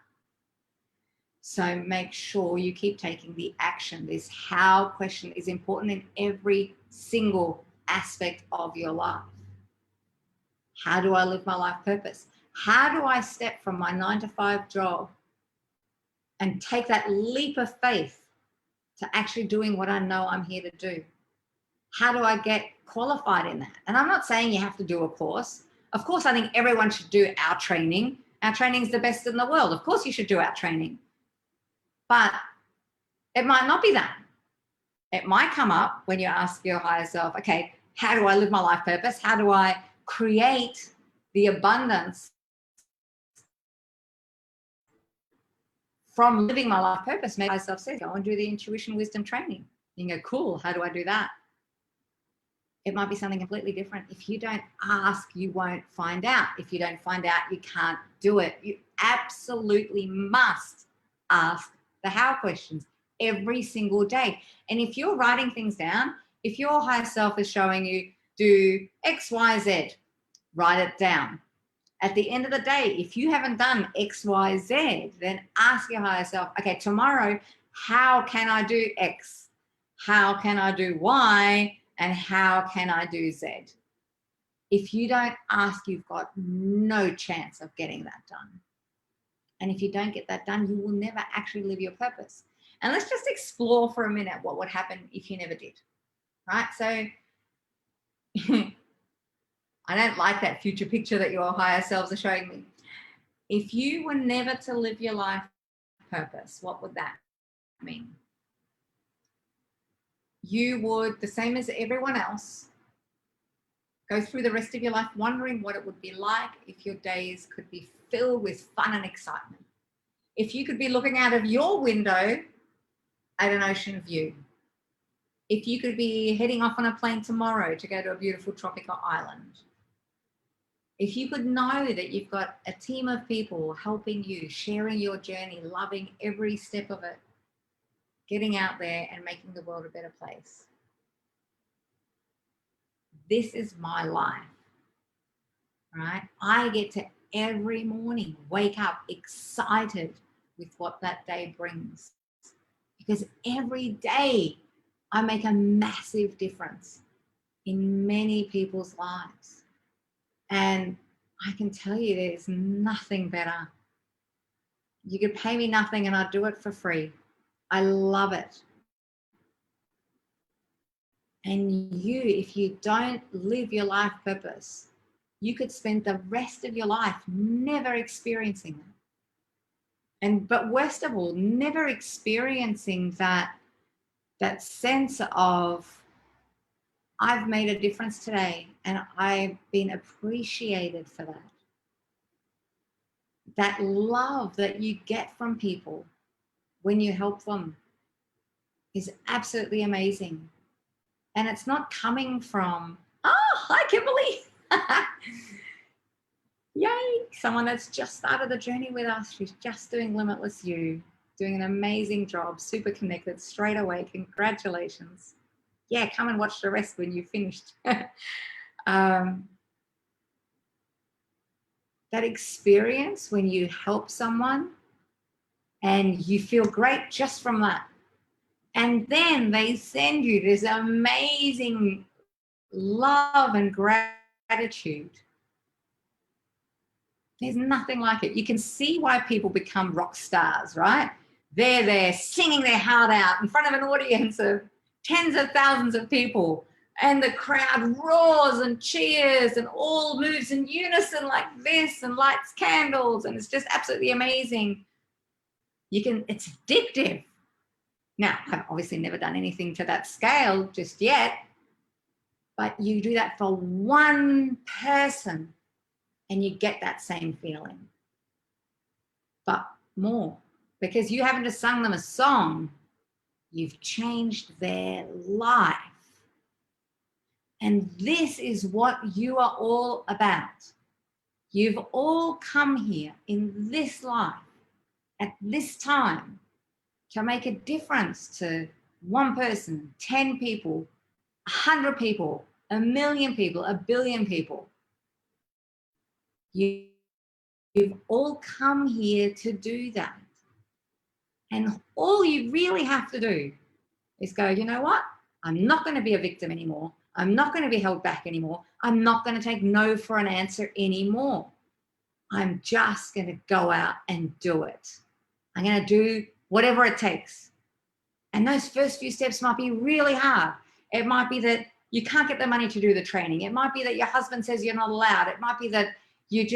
So make sure you keep taking the action. This how question is important in every single aspect of your life. How do I live my life purpose? How do I step from my 9-to-5 job and take that leap of faith to actually doing what I know I'm here to do? How do I get qualified in that? And I'm not saying you have to do a course. Of course, I think everyone should do our training. Our training is the best in the world. Of course, you should do our training. But it might not be that. It might come up when you ask your higher self, okay, how do I live my life purpose? How do I create the abundance from living my life purpose? Maybe myself says, go and do the intuition wisdom training. You go, cool, how do I do that? It might be something completely different. If you don't ask, you won't find out. If you don't find out, you can't do it. You absolutely must ask the how questions every single day. And if you're writing things down, if your higher self is showing you do X, Y, Z, write it down. At the end of the day, if you haven't done X, Y, Z, then ask your higher self, okay, tomorrow, how can I do X? How can I do Y? And how can I do Z? If you don't ask, you've got no chance of getting that done. And if you don't get that done, you will never actually live your purpose. And let's just explore for a minute what would happen if you never did, right? So I don't like that future picture that your higher selves are showing me. If you were never to live your life purpose, what would that mean? You would, the same as everyone else, go through the rest of your life wondering what it would be like if your days could be filled with fun and excitement. If you could be looking out of your window at an ocean view. If you could be heading off on a plane tomorrow to go to a beautiful tropical island. If you could know that you've got a team of people helping you, sharing your journey, loving every step of it, getting out there and making the world a better place. This is my life, right? I get to every morning wake up excited with what that day brings, because every day I make a massive difference in many people's lives. And I can tell you there's nothing better. You could pay me nothing and I'd do it for free. I love it. And you, if you don't live your life purpose, you could spend the rest of your life never experiencing it. But worst of all, never experiencing that sense of, I've made a difference today and I've been appreciated for that. That love that you get from people when you help them is absolutely amazing. And it's not coming from, oh, hi, Kimberly. Yay, someone that's just started the journey with us. She's just doing Limitless You, doing an amazing job, super connected straight away. Congratulations. Yeah, come and watch the rest when you've finished. That experience when you help someone and you feel great just from that. And then they send you this amazing love and gratitude. There's nothing like it. You can see why people become rock stars, right? They're there singing their heart out in front of an audience of tens of thousands of people, and the crowd roars and cheers and all moves in unison like this and lights candles, and it's just absolutely amazing. It's addictive. Now, I've obviously never done anything to that scale just yet, but you do that for one person and you get that same feeling, but more, because you haven't just sung them a song, you've changed their life. And this is what you are all about. You've all come here in this life at this time to make a difference to one person, 10 people, 100 people, 1,000,000 people, 1,000,000,000 people. You've all come here to do that. And all you really have to do is go, you know what? I'm not going to be a victim anymore. I'm not going to be held back anymore. I'm not going to take no for an answer anymore. I'm just going to go out and do it. I'm going to do whatever it takes. And those first few steps might be really hard. It might be that you can't get the money to do the training. It might be that your husband says you're not allowed. It might be that you're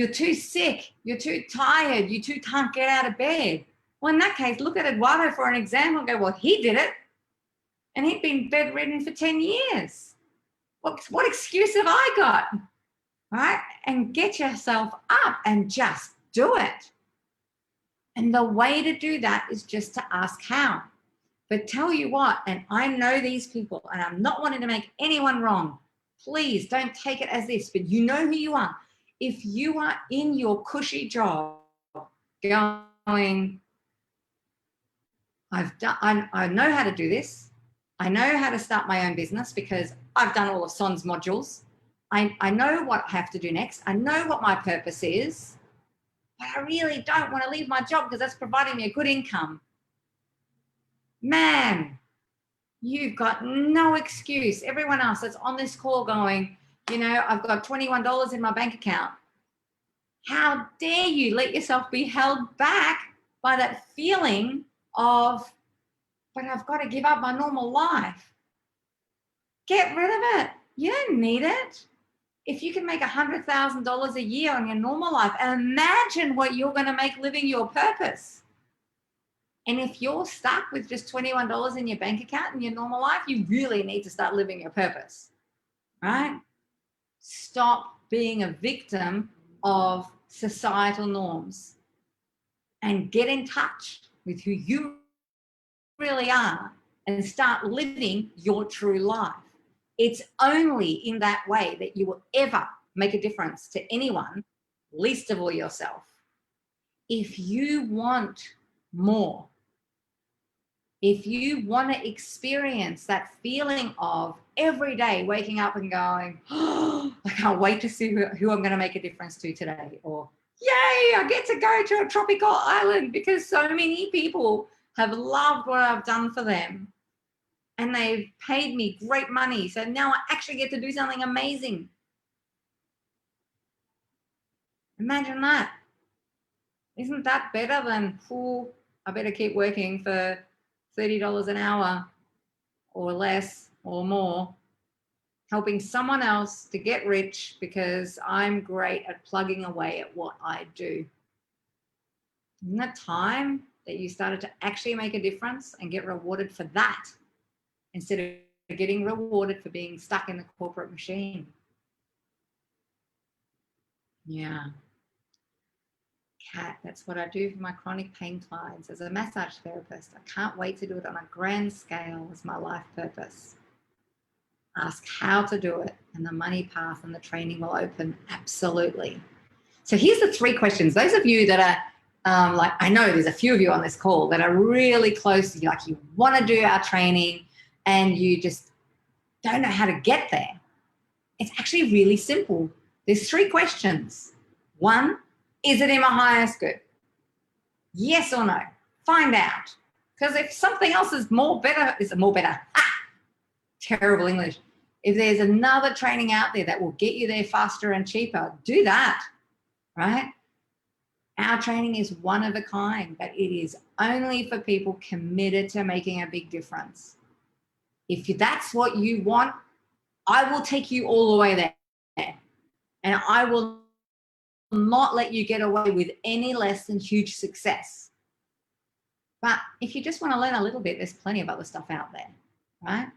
too sick, you're too tired, you can't get out of bed. Well, in that case, look at Eduardo for an example and go, well, he did it. And he'd been bedridden for 10 years. What excuse have I got? Right? And get yourself up and just do it. And the way to do that is just to ask how. But tell you what, and I know these people, and I'm not wanting to make anyone wrong. Please don't take it as this, but you know who you are. If you are in your cushy job going, I know how to do this. I know how to start my own business because I've done all of Son's modules. I know what I have to do next. I know what my purpose is, but I really don't want to leave my job because that's providing me a good income. Man, you've got no excuse. Everyone else that's on this call going, you know, I've got $21 in my bank account. How dare you let yourself be held back by that feeling of, but I've got to give up my normal life. Get rid of it. You don't need it. If you can make $100,000 a year on your normal life, imagine what you're going to make living your purpose. And if you're stuck with just $21 in your bank account in your normal life, you really need to start living your purpose, right? Stop being a victim of societal norms and get in touch with who you really are and start living your true life. It's only in that way that you will ever make a difference to anyone, least of all yourself. If you want more, if you want to experience that feeling of every day waking up and going, oh, I can't wait to see who I'm going to make a difference to today, or yay, I get to go to a tropical island because so many people have loved what I've done for them and they've paid me great money, so now I actually get to do something amazing. Imagine that. Isn't that better than, I better keep working for $30 an hour or less or more, helping someone else to get rich because I'm great at plugging away at what I do? Isn't that time that you started to actually make a difference and get rewarded for that instead of getting rewarded for being stuck in the corporate machine? Yeah. Cat, that's what I do for my chronic pain clients as a massage therapist. I can't wait to do it on a grand scale as my life purpose. Ask how to do it and the money path and the training will open. Absolutely. So here's the 3 questions. Those of you that are like, I know there's a few of you on this call that are really close to you, like you want to do our training and you just don't know how to get there. It's actually really simple. There's 3 questions. 1, is it in my highest good? Yes or no? Find out. Because if something else is more better, terrible English. If there's another training out there that will get you there faster and cheaper, do that, right? Our training is one of a kind, but it is only for people committed to making a big difference. If that's what you want, I will take you all the way there. And I will not let you get away with any less than huge success. But if you just want to learn a little bit, there's plenty of other stuff out there, right?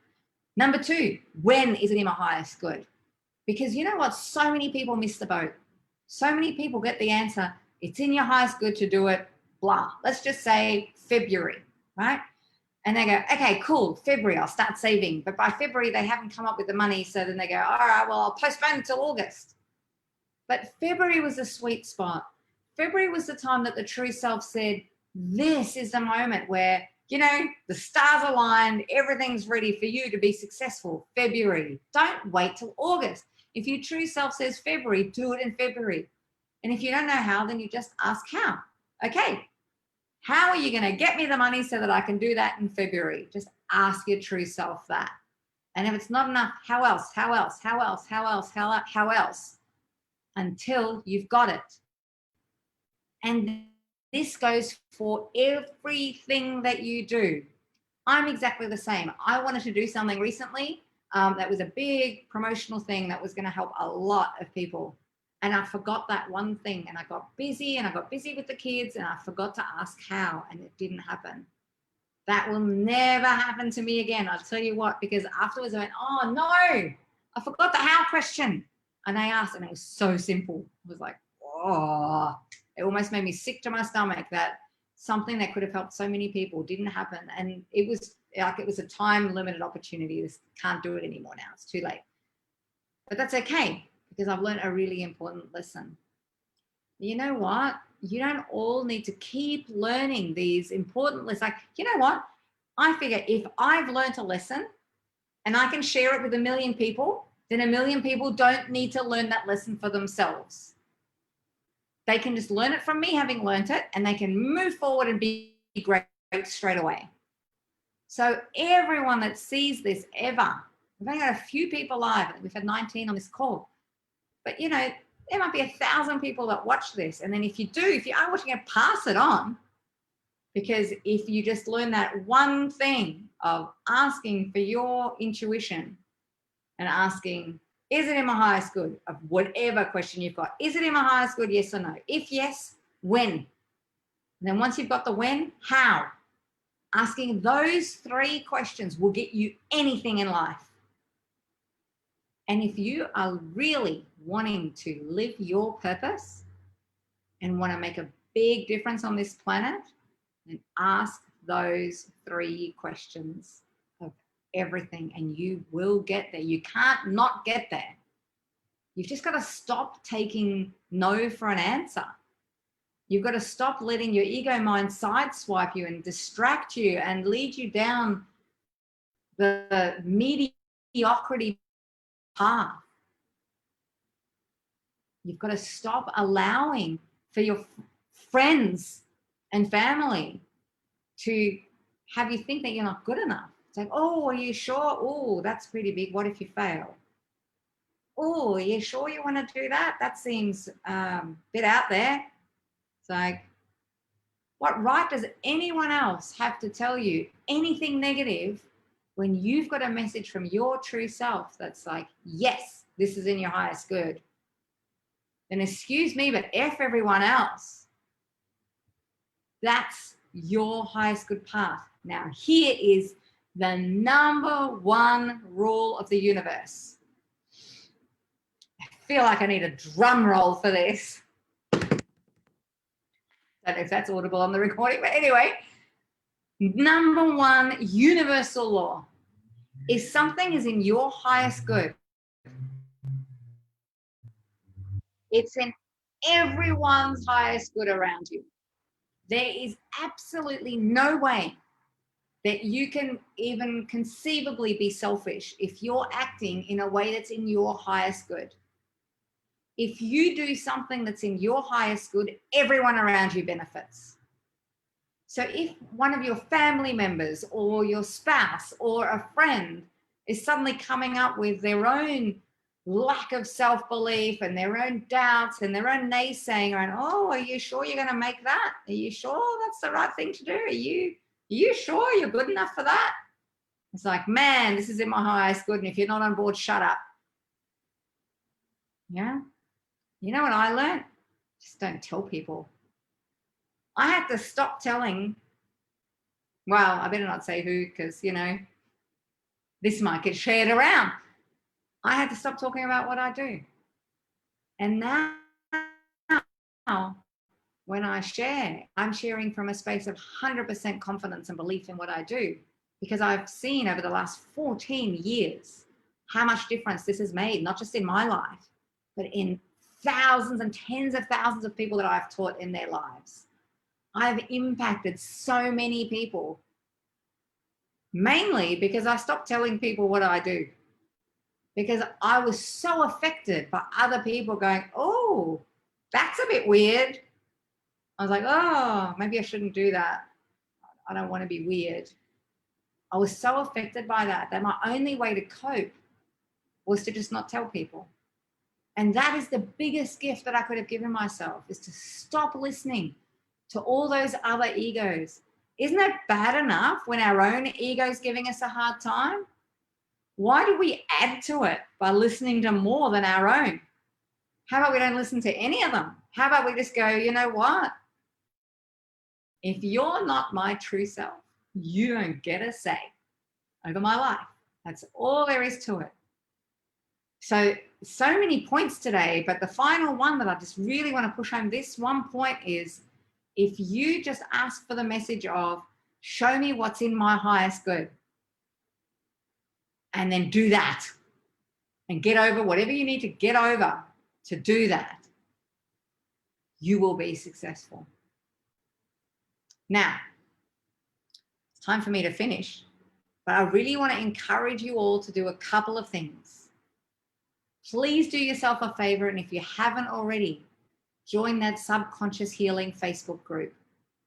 Number 2, when is it in my highest good? Because you know what? So many people miss the boat. So many people get the answer, it's in your highest good to do it, blah. Let's just say February, right? And they go, okay, cool, February, I'll start saving. But by February, they haven't come up with the money. So then they go, all right, well, I'll postpone until August. But February was a sweet spot. February was the time that the true self said, this is the moment where, you know, the stars aligned, everything's ready for you to be successful. February. Don't wait till August. If your true self says February, do it in February. And if you don't know how, then you just ask how. Okay, how are you going to get me the money so that I can do that in February? Just ask your true self that. And if it's not enough, how else, how else, how else, how else, how else, until you've got it. And this goes for everything that you do. I'm exactly the same. I wanted to do something recently that was a big promotional thing that was going to help a lot of people. And I forgot that one thing, and I got busy with the kids, and I forgot to ask how, and it didn't happen. That will never happen to me again. I'll tell you what, because afterwards I went, oh no, I forgot the how question. And I asked, and it was so simple. It was like, oh, it almost made me sick to my stomach that something that could have helped so many people didn't happen. And it was like, it was a time limited opportunity. This can't do it anymore now. It's too late. But that's okay, because I've learned a really important lesson. You know what? You don't all need to keep learning these important lessons. Like, you know what? I figure if I've learned a lesson and I can share it with 1 million people, then 1 million people don't need to learn that lesson for themselves. They can just learn it from me having learned it, and they can move forward and be great straight away. So everyone that sees this ever, we've only got a few people live. We've had 19 on this call. But, you know, there might be 1,000 people that watch this. And then if you are watching it, pass it on. Because if you just learn that one thing of asking for your intuition and asking, is it in my highest good, of whatever question you've got, is it in my highest good, yes or no? If yes, when? And then once you've got the when, how? Asking those 3 questions will get you anything in life. And if you are really wanting to live your purpose and want to make a big difference on this planet, then ask those 3 questions of everything, and you will get there. You can't not get there. You've just got to stop taking no for an answer. You've got to stop letting your ego mind sideswipe you and distract you and lead you down the mediocrity path. You've got to stop allowing for your friends and family to have you think that you're not good enough. It's like, oh, are you sure? Oh, that's pretty big. What if you fail? Oh, are you sure you want to do that? That seems a bit out there. It's like, what right does anyone else have to tell you anything negative when you've got a message from your true self that's like, yes, this is in your highest good? Then excuse me, but F everyone else. That's your highest good path. Now, here is the number 1 rule of the universe. I feel like I need a drum roll for this. Don't know if that's audible on the recording, but anyway, number 1 universal law is something is in your highest good. It's in everyone's highest good around you. There is absolutely no way that you can even conceivably be selfish if you're acting in a way that's in your highest good. If you do something that's in your highest good, everyone around you benefits. So if one of your family members or your spouse or a friend is suddenly coming up with their own lack of self-belief and their own doubts and their own naysaying around, oh, are you sure you're going to make that? Are you sure that's the right thing to do? Are you sure you're good enough for that? It's like, man, this is in my highest good, and if you're not on board, shut up. Yeah. You know what I learned? Just don't tell people. I had to stop telling, well, I better not say who, because, you know, this might get shared around. I had to stop talking about what I do. And now, when I share, I'm sharing from a space of 100% confidence and belief in what I do, because I've seen over the last 14 years how much difference this has made, not just in my life, but in thousands and tens of thousands of people that I've taught in their lives. I've impacted so many people, mainly because I stopped telling people what I do, because I was so affected by other people going, oh, that's a bit weird. I was like, oh, maybe I shouldn't do that. I don't want to be weird. I was so affected by that my only way to cope was to just not tell people. And that is the biggest gift that I could have given myself, is to stop listening to all those other egos. Isn't that bad enough when our own ego's giving us a hard time? Why do we add to it by listening to more than our own? How about we don't listen to any of them? How about we just go, you know what? If you're not my true self, you don't get a say over my life. That's all there is to it. So many points today, but the final one that I just really want to push home, this one point is, if you just ask for the message of, show me what's in my highest good, and then do that, and get over whatever you need to get over to do that, you will be successful. Now, it's time for me to finish, but I really want to encourage you all to do a couple of things. Please do yourself a favor, and if you haven't already, join that Subconscious Healing Facebook group.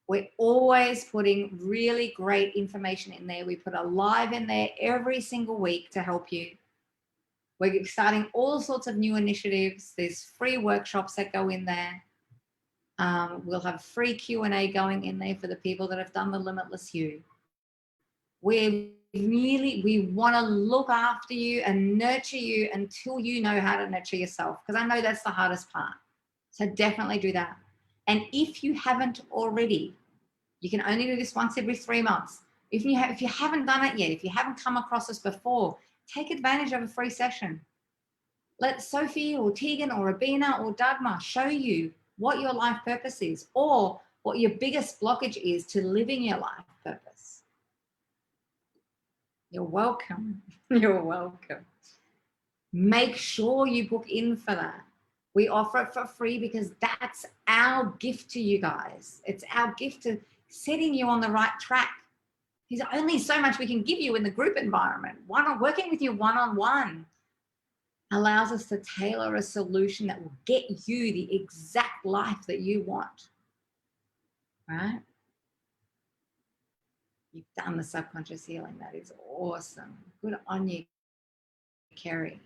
We're always putting really great information in there. We put a live in there every single week to help you. We're starting all sorts of new initiatives. There's free workshops that go in there. We'll have free Q&A going in there for the people that have done the Limitless You. We want to look after you and nurture you until you know how to nurture yourself, because I know that's the hardest part. So definitely do that. And if you haven't already, you can only do this once every 3 months. If you haven't done it yet, if you haven't come across us before, take advantage of a free session. Let Sophie or Tegan or Rabina or Dagmar show you what your life purpose is, or what your biggest blockage is to living your life purpose. You're welcome. You're welcome. Make sure you book in for that. We offer it for free because that's our gift to you guys. It's our gift to setting you on the right track. There's only so much we can give you in the group environment. Working with you one-on-one allows us to tailor a solution that will get you the exact life that you want, right? You've done the subconscious healing. That is awesome. Good on you, Kerry.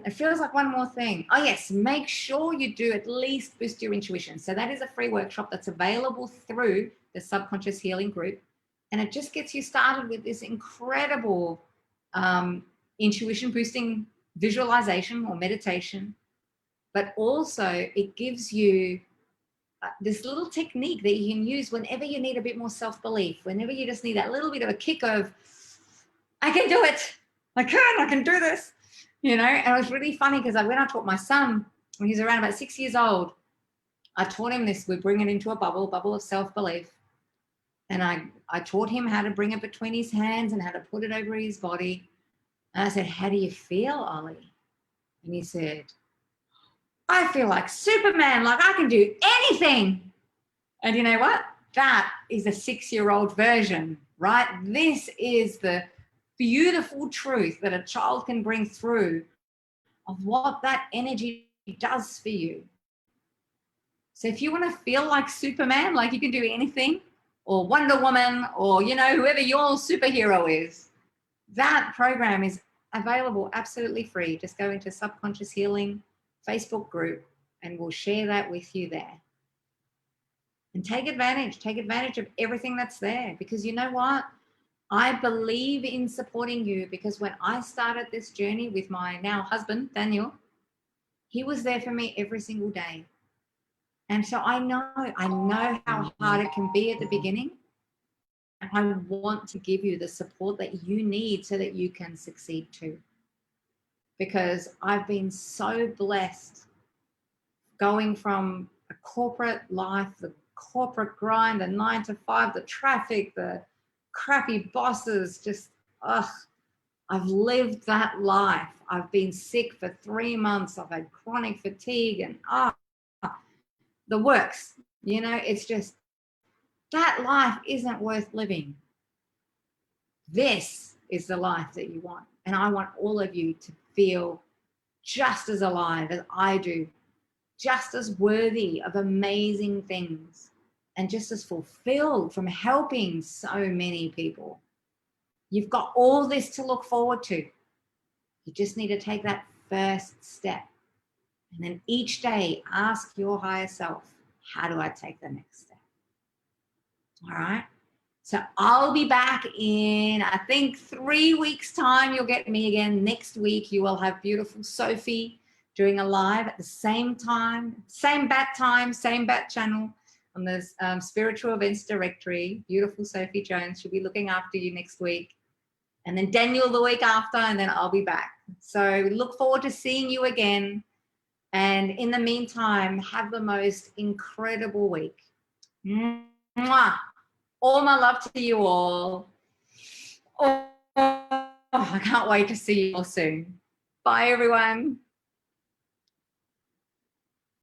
It feels like one more thing. Oh yes, make sure you do at least boost your intuition. So that is a free workshop that's available through the Subconscious Healing group. And it just gets you started with this incredible intuition boosting visualization or meditation. But also it gives you this little technique that you can use whenever you need a bit more self-belief, whenever you just need that little bit of a kick of, I can do it. I can do this. You know, and it was really funny because when I taught my son, when he was around about 6 years old, I taught him this. We bring it into a bubble of self-belief. And I taught him how to bring it between his hands and how to put it over his body. And I said, how do you feel, Ollie? And he said, I feel like Superman, like I can do anything. And you know what? That is a 6-year-old version, right? This is the beautiful truth that a child can bring through of what that energy does for you. So if you want to feel like Superman, like you can do anything, or Wonder Woman, or, you know, whoever your superhero is, that program is available absolutely free. Just go into Subconscious Healing Facebook group and we'll share that with you there. And take advantage of everything that's there, because you know what? I believe in supporting you, because when I started this journey with my now husband, Daniel, he was there for me every single day. And so I know how hard it can be at the beginning. I want to give you the support that you need so that you can succeed too. Because I've been so blessed going from a corporate life, the corporate grind, the 9 to 5, the traffic, the crappy bosses, just, I've lived that life. I've been sick for 3 months. I've had chronic fatigue and the works. You know, it's just, that life isn't worth living. This is the life that you want. And I want all of you to feel just as alive as I do, just as worthy of amazing things, and just as fulfilled from helping so many people. You've got all this to look forward to. You just need to take that first step. And then each day, ask your higher self, how do I take the next step? All right. So I'll be back in, I think, 3 weeks' time. You'll get me again. Next week, you will have beautiful Sophie doing a live at the same time, same bat channel on the Spiritual Events Directory. Beautiful Sophie Jones. She'll be looking after you next week. And then Daniel the week after, and then I'll be back. So look forward to seeing you again. And in the meantime, have the most incredible week. Mwah. All my love to you all. Oh, I can't wait to see you all soon. Bye, everyone.